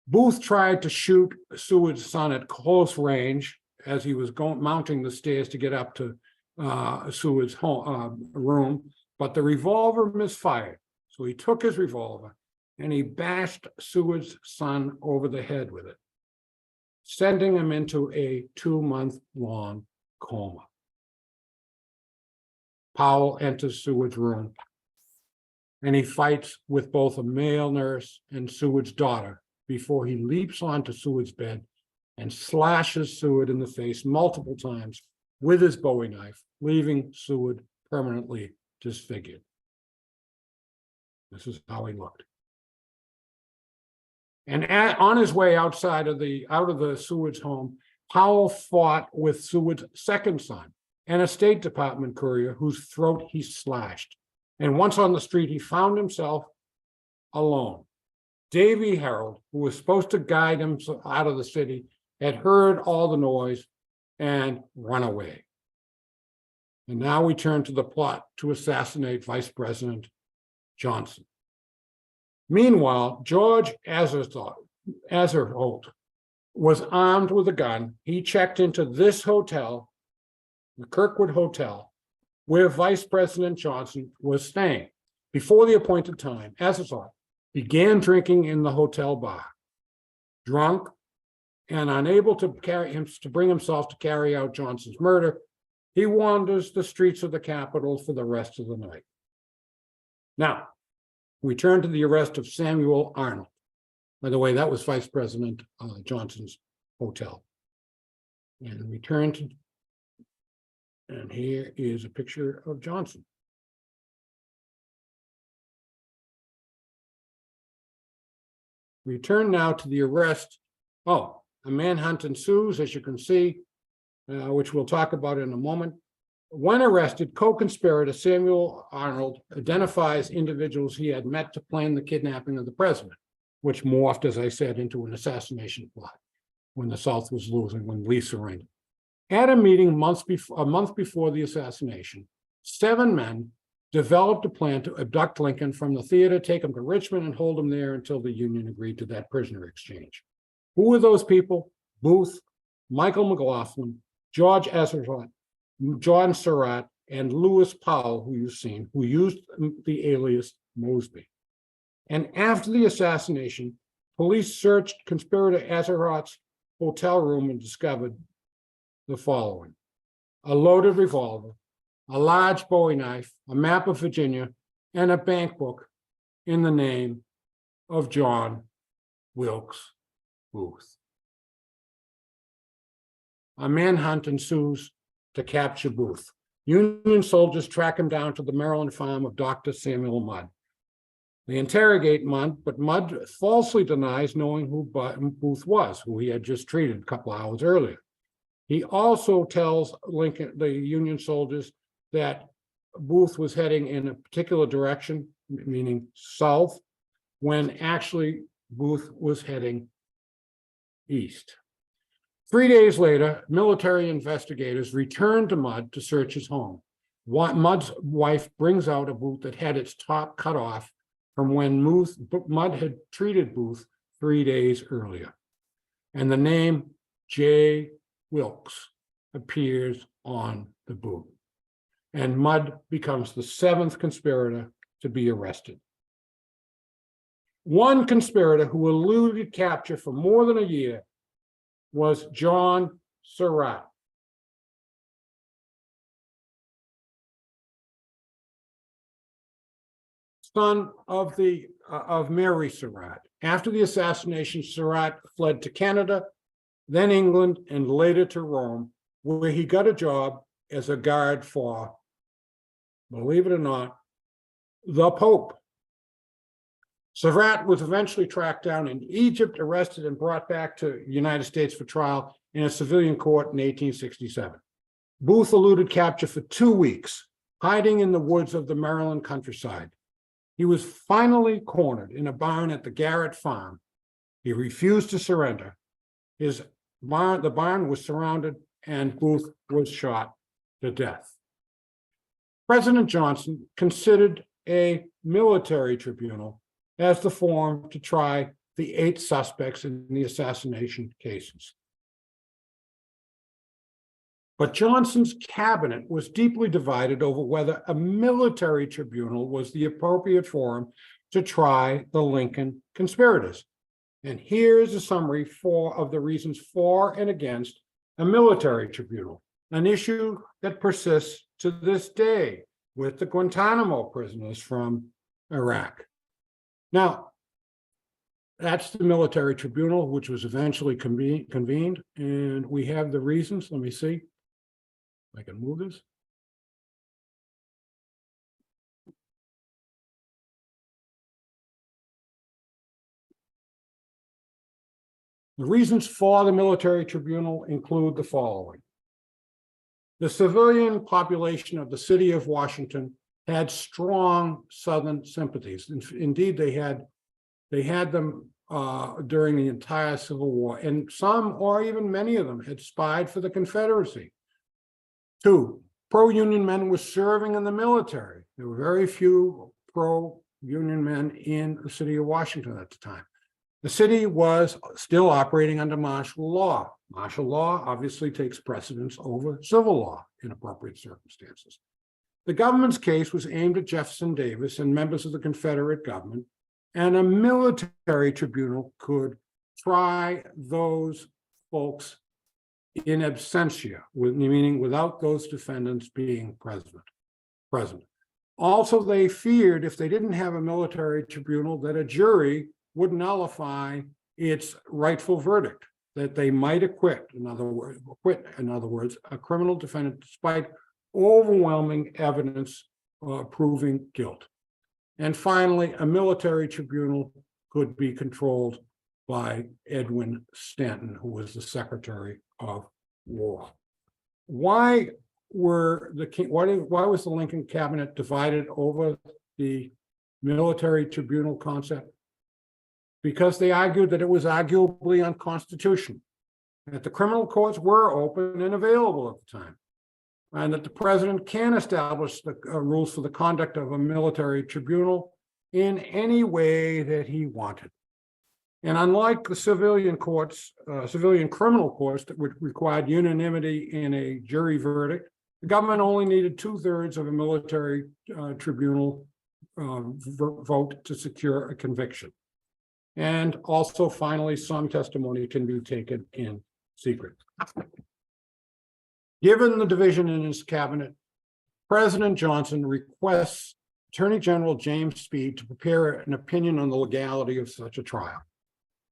Booth tried to shoot Seward's son at close range as he was mounting the stairs to get up to Seward's room, but the revolver misfired. So he took his revolver and he bashed Seward's son over the head with it, sending him into a 2-month-long coma. Powell enters Seward's room, and he fights with both a male nurse and Seward's daughter before he leaps onto Seward's bed and slashes Seward in the face multiple times with his Bowie knife, leaving Seward permanently disfigured. This is how he looked. And on his way out of the Seward's home, Powell fought with Seward's second son, and a State Department courier whose throat he slashed. And once on the street, he found himself alone. Davy Harold, who was supposed to guide him out of the city, had heard all the noise and run away. And now we turn to the plot to assassinate Vice President Johnson. Meanwhile, George Azerholt was armed with a gun. He checked into this hotel, the Kirkwood Hotel, where Vice President Johnson was staying. Before the appointed time, Azerholt began drinking in the hotel bar. Drunk and unable to bring himself to carry out Johnson's murder, he wanders the streets of the capital for the rest of the night. Now, we turn to the arrest of Samuel Arnold. By the way, that was Vice President Johnson's hotel. And we turn to, and here is a picture of Johnson. We turn now to the arrest. A manhunt ensues, as you can see, which we'll talk about in a moment. When arrested, co-conspirator Samuel Arnold identifies individuals he had met to plan the kidnapping of the president, which morphed, as I said, into an assassination plot when the South was losing, when Lee surrendered. At a meeting a month before the assassination, 7 men developed a plan to abduct Lincoln from the theater, take him to Richmond, and hold him there until the Union agreed to that prisoner exchange. Who were those people? Booth, Michael McLaughlin, George Ezra, John Surratt, and Lewis Powell, who you've seen, who used the alias Mosby. And after the assassination, police searched conspirator Azerhout's hotel room and discovered the following: a loaded revolver, a large Bowie knife, a map of Virginia, and a bank book in the name of John Wilkes Booth. A manhunt ensues to capture Booth. Union soldiers track him down to the Maryland farm of Dr. Samuel Mudd. They interrogate Mudd, but Mudd falsely denies knowing who Booth was, who he had just treated a couple hours earlier. He also tells Lincoln, the Union soldiers, that Booth was heading in a particular direction, meaning south, when actually Booth was heading east. 3 days later, military investigators returned to Mudd to search his home. Mudd's wife brings out a boot that had its top cut off from when Mudd had treated Booth 3 days earlier. And the name J. Wilkes appears on the boot. And Mudd becomes the 7th conspirator to be arrested. One conspirator who eluded capture for more than a year was John Surratt. Son of Mary Surratt. After the assassination, Surratt fled to Canada, then England, and later to Rome, where he got a job as a guard for, believe it or not, the Pope. Surratt was eventually tracked down in Egypt, arrested, and brought back to the United States for trial in a civilian court in 1867. Booth eluded capture for 2 weeks, hiding in the woods of the Maryland countryside. He was finally cornered in a barn at the Garrett farm. He refused to surrender. The barn was surrounded, and Booth was shot to death. President Johnson considered a military tribunal as the forum to try the 8 suspects in the assassination cases. But Johnson's cabinet was deeply divided over whether a military tribunal was the appropriate forum to try the Lincoln conspirators. And here's a summary of the reasons for and against a military tribunal. an issue that persists to this day with the Guantanamo prisoners from Iraq. Now, that's the military tribunal, which was eventually convened, and we have the reasons. Let me see if I can move this. The reasons for the military tribunal include the following. The civilian population of the city of Washington had strong Southern sympathies. Indeed, they had them during the entire Civil War, and some or even many of them had spied for the Confederacy. 2, pro-Union men were serving in the military. There were very few pro-Union men in the city of Washington at the time. The city was still operating under martial law. Martial law obviously takes precedence over civil law in appropriate circumstances. The government's case was aimed at Jefferson Davis and members of the Confederate government, and a military tribunal could try those folks in absentia, meaning without those defendants being present. Also, they feared if they didn't have a military tribunal that a jury would nullify its rightful verdict, that they might acquit, in other words, a criminal defendant despite overwhelming evidence proving guilt. And finally, a military tribunal could be controlled by Edwin Stanton, who was the Secretary of War. Why was the Lincoln cabinet divided over the military tribunal concept? Because they argued that it was arguably unconstitutional, that the criminal courts were open and available at the time, and that the president can establish the rules for the conduct of a military tribunal in any way that he wanted. And unlike the civilian courts, civilian criminal courts that would require unanimity in a jury verdict, the government only needed 2/3 of a military tribunal vote to secure a conviction. And also, finally, some testimony can be taken in secret. Given the division in his cabinet, President Johnson requests Attorney General James Speed to prepare an opinion on the legality of such a trial.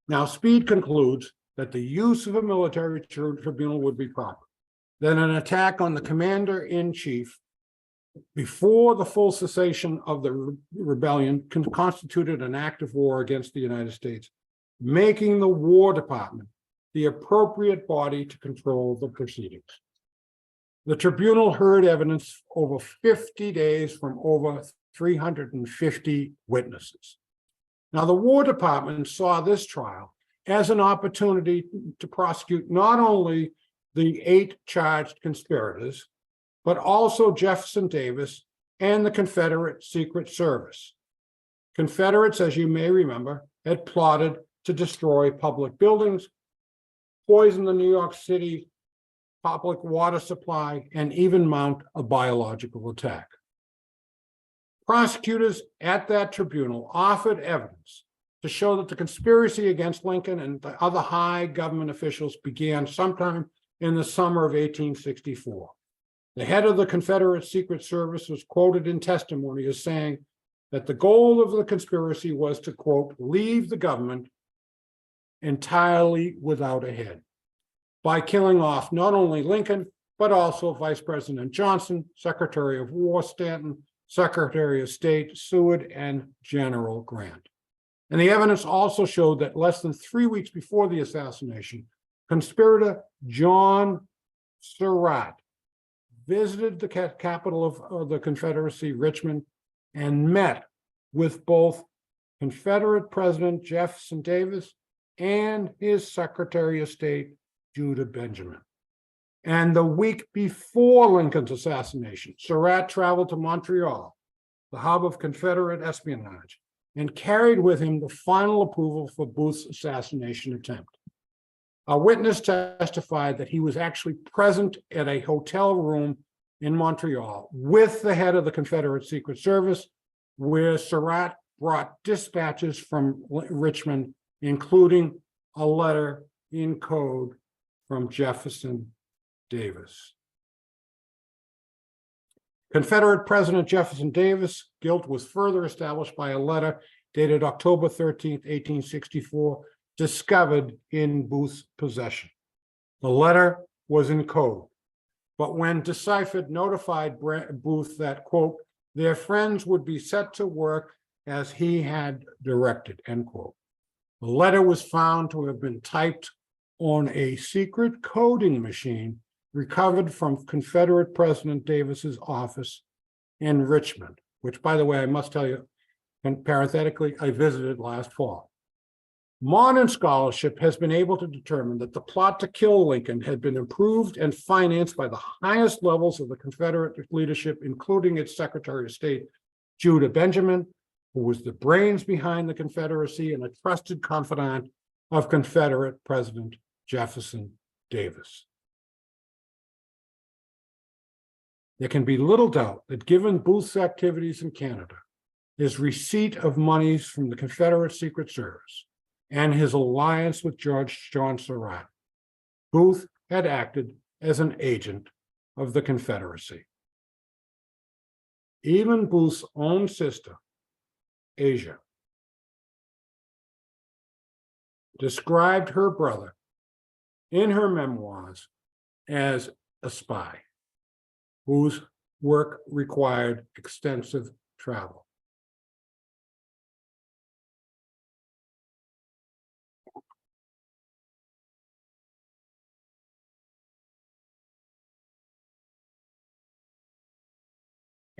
Now, Speed concludes that the use of a military tribunal would be proper, that an attack on the commander-in-chief before the full cessation of the rebellion constituted an act of war against the United States, making the War Department the appropriate body to control the proceedings. The tribunal heard evidence over 50 days from over 350 witnesses. Now, the War Department saw this trial as an opportunity to prosecute not only the 8 charged conspirators, but also Jefferson Davis and the Confederate Secret Service. Confederates, as you may remember, had plotted to destroy public buildings, poison the New York City public water supply, and even mount a biological attack. Prosecutors at that tribunal offered evidence to show that the conspiracy against Lincoln and the other high government officials began sometime in the summer of 1864. The head of the Confederate Secret Service was quoted in testimony as saying that the goal of the conspiracy was to, quote, leave the government entirely without a head by killing off not only Lincoln, but also Vice President Johnson, Secretary of War Stanton, Secretary of State Seward, and General Grant. And the evidence also showed that less than 3 weeks before the assassination, conspirator John Surratt visited the capital of the Confederacy, Richmond, and met with both Confederate President Jefferson Davis and his Secretary of State, Judah Benjamin. And the week before Lincoln's assassination, Surratt traveled to Montreal, the hub of Confederate espionage, and carried with him the final approval for Booth's assassination attempt. A witness testified that he was actually present at a hotel room in Montreal with the head of the Confederate Secret Service, where Surratt brought dispatches from Richmond, including a letter in code from Jefferson Davis. Confederate President Jefferson Davis' guilt was further established by a letter dated October 13th, 1864, discovered in Booth's possession. The letter was in code, but when deciphered, notified Booth that, quote, their friends would be set to work as he had directed, end quote. The letter was found to have been typed on a secret coding machine recovered from Confederate President Davis's office in Richmond, which, by the way, I must tell you, and parenthetically, I visited last fall. Modern scholarship has been able to determine that the plot to kill Lincoln had been approved and financed by the highest levels of the Confederate leadership, including its Secretary of State, Judah Benjamin, who was the brains behind the Confederacy and a trusted confidant of Confederate President Jefferson Davis. There can be little doubt that given Booth's activities in Canada, his receipt of monies from the Confederate Secret Service, and his alliance with John Surratt, Booth had acted as an agent of the Confederacy. Even Booth's own sister, Asia, described her brother in her memoirs as a spy whose work required extensive travel.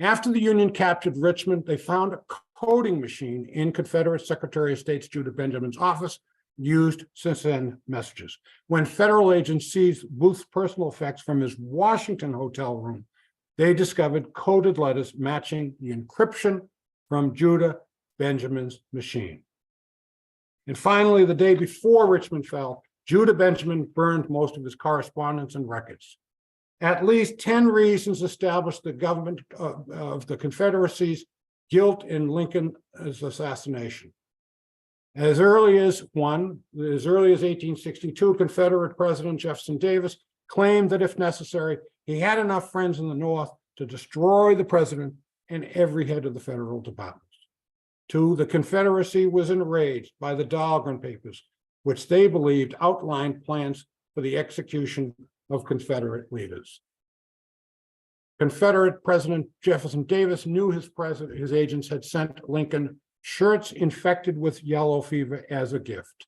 After the Union captured Richmond, they found a coding machine in Confederate Secretary of State's Judah Benjamin's office used to send messages. When federal agents seized Booth's personal effects from his Washington hotel room, they discovered coded letters matching the encryption from Judah Benjamin's machine. And finally, the day before Richmond fell, Judah Benjamin burned most of his correspondence and records. At least 10 reasons established the government of the Confederacy's guilt in Lincoln's assassination. As early as 1862, Confederate President Jefferson Davis claimed that if necessary, he had enough friends in the North to destroy the president and every head of the federal departments. 2, the Confederacy was enraged by the Dahlgren Papers, which they believed outlined plans for the execution of Confederate leaders. Confederate President Jefferson Davis knew his agents had sent Lincoln shirts infected with yellow fever as a gift.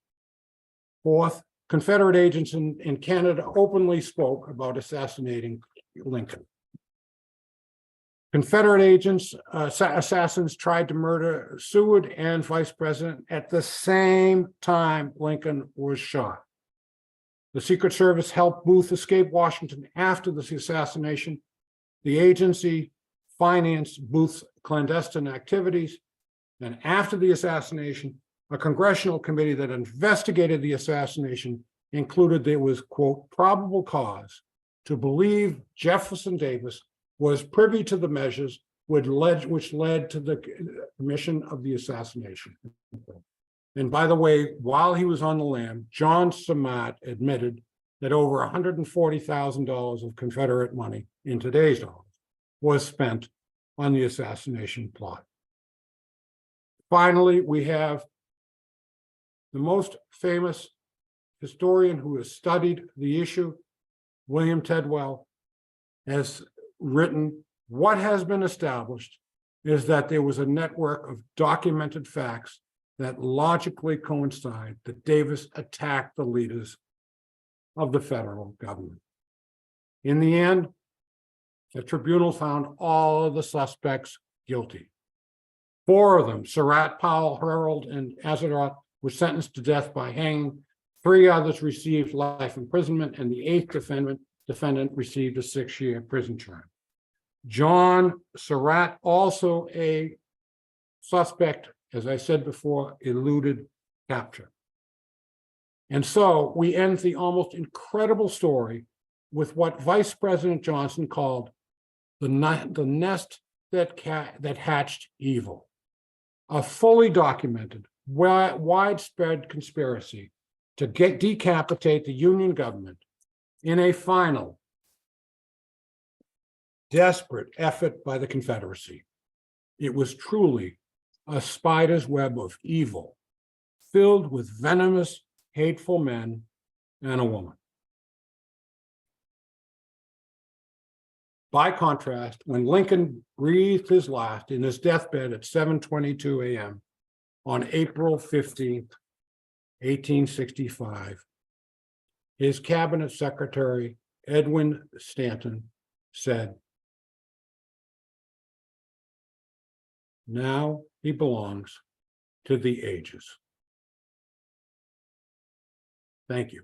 4th, Confederate agents in Canada openly spoke about assassinating Lincoln. Confederate assassins tried to murder Seward and Vice President at the same time Lincoln was shot. The Secret Service helped Booth escape Washington after the assassination. The agency financed Booth's clandestine activities. And after the assassination, a congressional committee that investigated the assassination included there was, quote, probable cause to believe Jefferson Davis was privy to the measures which led to the commission of the assassination. And by the way, while he was on the lam, John Surratt admitted that over $140,000 of Confederate money in today's dollars was spent on the assassination plot. Finally, we have the most famous historian who has studied the issue, William Tidwell, has written, what has been established is that there was a network of documented facts that logically coincide that Davis attacked the leaders of the federal government. In the end, the tribunal found all of the suspects guilty. 4 of them, Surratt, Powell, Herold, and Azaroth, were sentenced to death by hanging. 3 others received life imprisonment, and the 8th defendant received a 6-year prison term. John Surratt, also a suspect, as I said before, eluded capture. And so we end the almost incredible story with what Vice President Johnson called the nest that hatched evil, a fully documented, widespread conspiracy to decapitate the Union government in a final desperate effort by the Confederacy. It was truly a spider's web of evil, filled with venomous, hateful men and a woman. By contrast, when Lincoln breathed his last in his deathbed at 7:22 a.m. on April 15th, 1865, his cabinet secretary, Edwin Stanton, said, "Now he belongs to the ages." Thank you.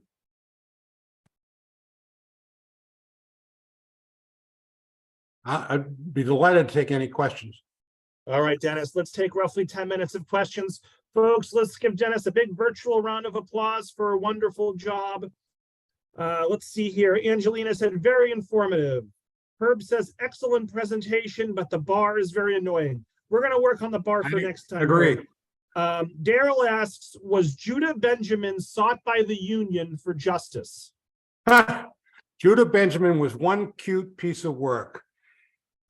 I'd be delighted to take any questions. All right, Dennis, let's take roughly 10 minutes of questions. Folks, let's give Dennis a big virtual round of applause for a wonderful job. Let's see here. Angelina said, very informative. Herb says, excellent presentation, but the bar is very annoying. We're going to work on the bar for next time. Agree. Daryl asks, was Judah Benjamin sought by the Union for justice? Judah Benjamin was one cute piece of work.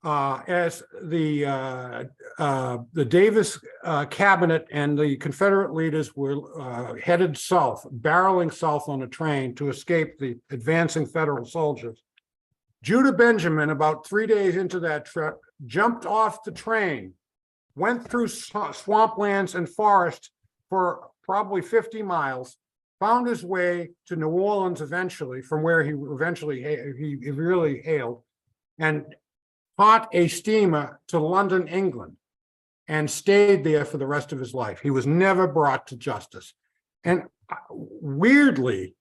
As the Davis cabinet and the Confederate leaders were headed south, barreling south on a train to escape the advancing Federal soldiers, Judah Benjamin, about 3 days into that trip, jumped off the train, went through swamplands and forest for probably 50 miles, found his way to New Orleans eventually, from where he really hailed, and caught a steamer to London, England, and stayed there for the rest of his life. He was never brought to justice. And weirdly,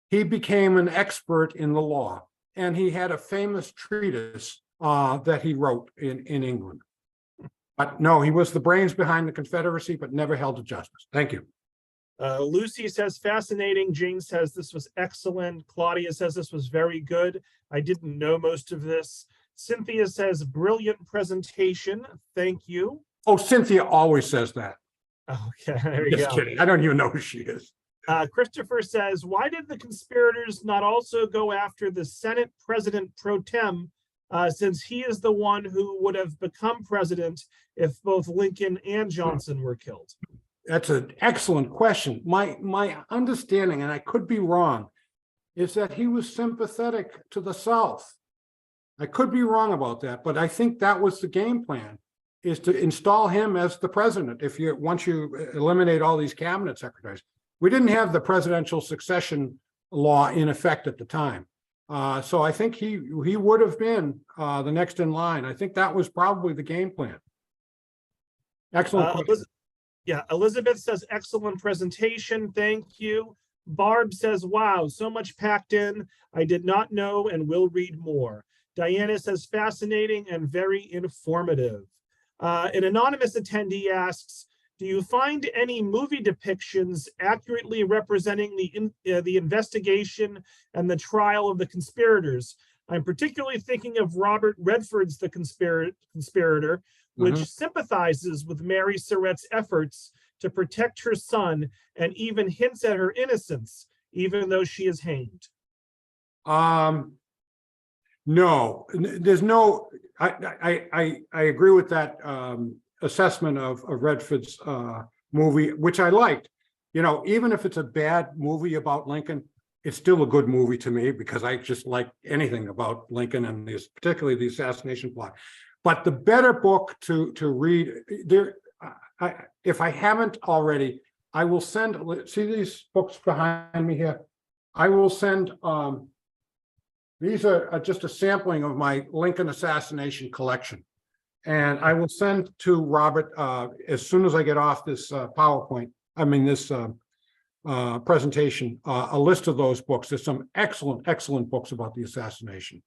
he became an expert in the law, and he had a famous treatise that he wrote in England. But no, he was the brains behind the Confederacy, but never held to justice. Thank you. Lucy says, fascinating. Jane says, this was excellent. Claudia says, this was very good. I didn't know most of this. Cynthia says, brilliant presentation. Thank you. Oh, Cynthia always says that. Okay, there you go. Just kidding. I don't even know who she is. Christopher says, why did the conspirators not also go after the Senate President pro tem, since he is the one who would have become president if both Lincoln and Johnson were killed? That's an excellent question. My understanding, and I could be wrong, is that he was sympathetic to the South. I could be wrong about that, but I think that was the game plan, is to install him as the president. Once you eliminate all these cabinet secretaries, we didn't have the presidential succession law in effect at the time. So I think he would have been the next in line. I think that was probably the game plan. Excellent question. Yeah, Elizabeth says, excellent presentation. Thank you. Barb says, wow, so much packed in. I did not know and will read more. Diana says, fascinating and very informative. An anonymous attendee asks, do you find any movie depictions accurately representing the investigation and the trial of the conspirators? I'm particularly thinking of Robert Redford's The Conspirator, which sympathizes with Mary Surratt's efforts to protect her son and even hints at her innocence, even though she is hanged. No, there's no, I agree with that assessment of Redford's movie, which I liked. You know, even if it's a bad movie about Lincoln, it's still a good movie to me because I just like anything about Lincoln and particularly the assassination plot. But the better book to read there, if I haven't already, I will send, see these books behind me here? I will send, these are just a sampling of my Lincoln assassination collection. And I will send to Robert as soon as I get off this this presentation, a list of those books. There's some excellent books about the assassination.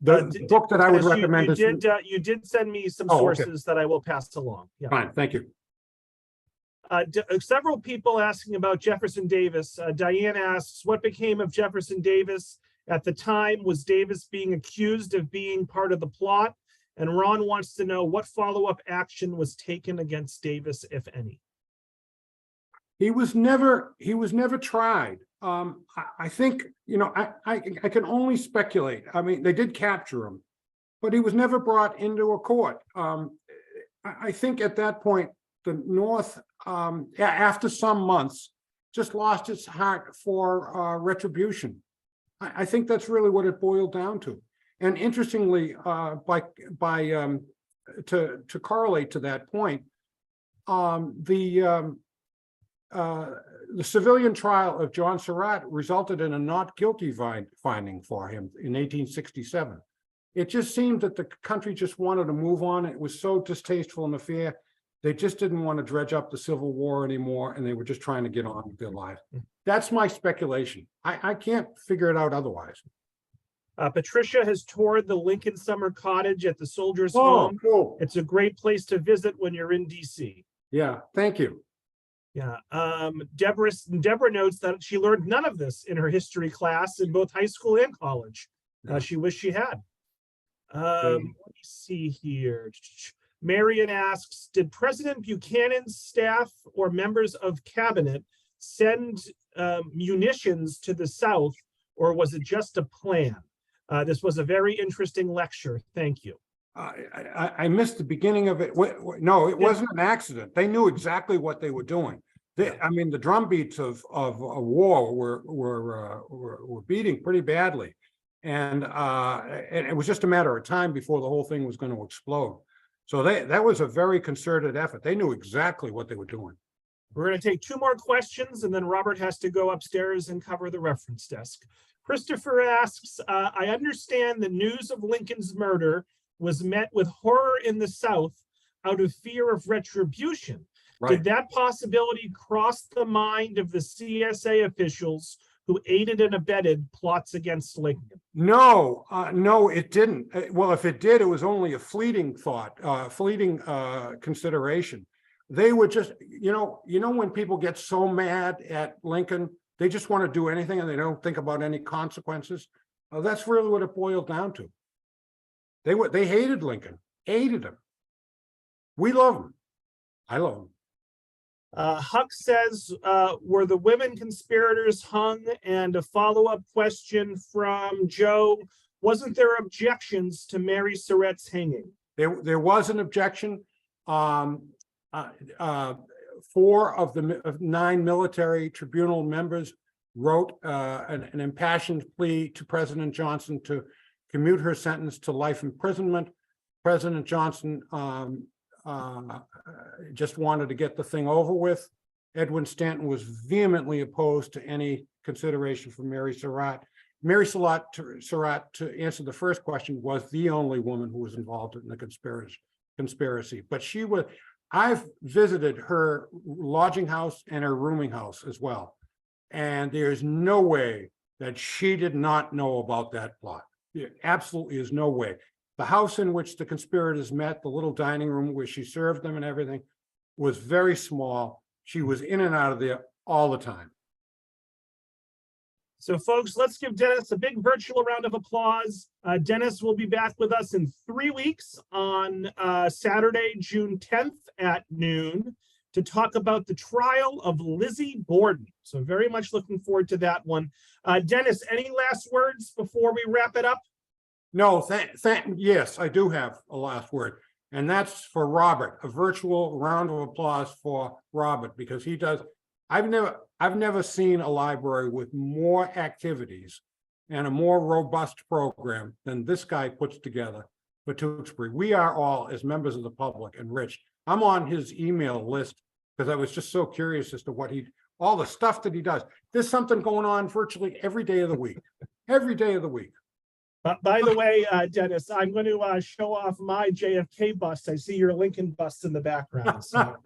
The book that I would recommend is... You did send me some sources that I will pass along. Yeah. Fine, thank you. Several people asking about Jefferson Davis. Diane asks, what became of Jefferson Davis at the time? Was Davis being accused of being part of the plot? And Ron wants to know what follow-up action was taken against Davis, if any. He was never tried. I think, you know, I can only speculate. I mean, they did capture him, but he was never brought into a court. I think at that point, the North, after some months, just lost its heart for retribution. I think that's really what it boiled down to. And interestingly, to correlate to that point, the civilian trial of John Surratt resulted in a not guilty finding for him in 1867. It just seemed that the country just wanted to move on. It was so distasteful an affair. They just didn't want to dredge up the Civil War anymore, and they were just trying to get on with their lives. That's my speculation. I can't figure it out otherwise. Patricia has toured the Lincoln Summer Cottage at the Soldiers' Home. Cool. It's a great place to visit when you're in DC. Yeah, thank you. Yeah. Deborah notes that she learned none of this in her history class in both high school and college. She wished she had. Let me see here. Marion asks, did President Buchanan's staff or members of cabinet send munitions to the South, or was it just a plan? This was a very interesting lecture. Thank you. I missed the beginning of it. No, it wasn't an accident. They knew exactly what they were doing. I mean, the drumbeats of a war were beating pretty badly, and it was just a matter of time before the whole thing was going to explode. So that was a very concerted effort. They knew exactly what they were doing. We're going to take two more questions, and then Robert has to go upstairs and cover the reference desk. Christopher asks, I understand the news of Lincoln's murder was met with horror in the South out of fear of retribution. Right. Did that possibility cross the mind of the CSA officials who aided and abetted plots against Lincoln? No, no, it didn't. Well, if it did, it was only a fleeting thought, fleeting consideration. They would just, you know, when people get so mad at Lincoln, they just want to do anything and they don't think about any consequences. That's really what it boiled down to. They hated Lincoln, hated him. We love him. I love him. Huck says, were the women conspirators hung? And a follow-up question from Joe, wasn't there objections to Mary Surratt's hanging? There was an objection. 4 of the 9 military tribunal members wrote an impassioned plea to President Johnson to commute her sentence to life imprisonment. President Johnson just wanted to get the thing over with. Edwin Stanton was vehemently opposed to any consideration for Mary Surratt. Mary Surratt, to answer the first question, was the only woman who was involved in the conspiracy. But I've visited her lodging house and her rooming house as well. And there's no way that she did not know about that plot. There absolutely is no way. The house in which the conspirators met, the little dining room where she served them and everything, was very small. She was in and out of there all the time. So folks, let's give Dennis a big virtual round of applause. Dennis will be back with us in 3 weeks on Saturday, June 10th at noon to talk about the trial of Lizzie Borden. So very much looking forward to that one. Dennis, any last words before we wrap it up? No, yes, I do have a last word, and that's for Robert. A virtual round of applause for Robert, because he does. I've never seen a library with more activities and a more robust program than this guy puts together for Tewksbury. We are all, as members of the public, enriched. I'm on his email list because I was just so curious as to all the stuff that he does. There's something going on virtually every day of the week. Every day of the week. By the way, Dennis, I'm going to show off my JFK bust. I see your Lincoln bust in the background. So,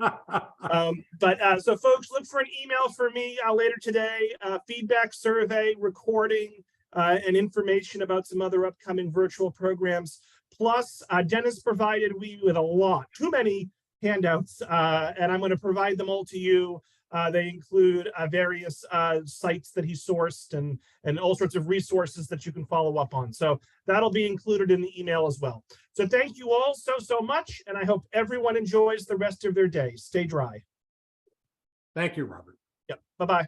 so folks, look for an email from me later today, feedback survey, recording, and information about some other upcoming virtual programs. Plus, Dennis provided me with too many handouts, and I'm going to provide them all to you. They include various sites that he sourced and all sorts of resources that you can follow up on. So that'll be included in the email as well. So thank you all so much. And I hope everyone enjoys the rest of their day. Stay dry. Thank you, Robert. Yep. Bye-bye.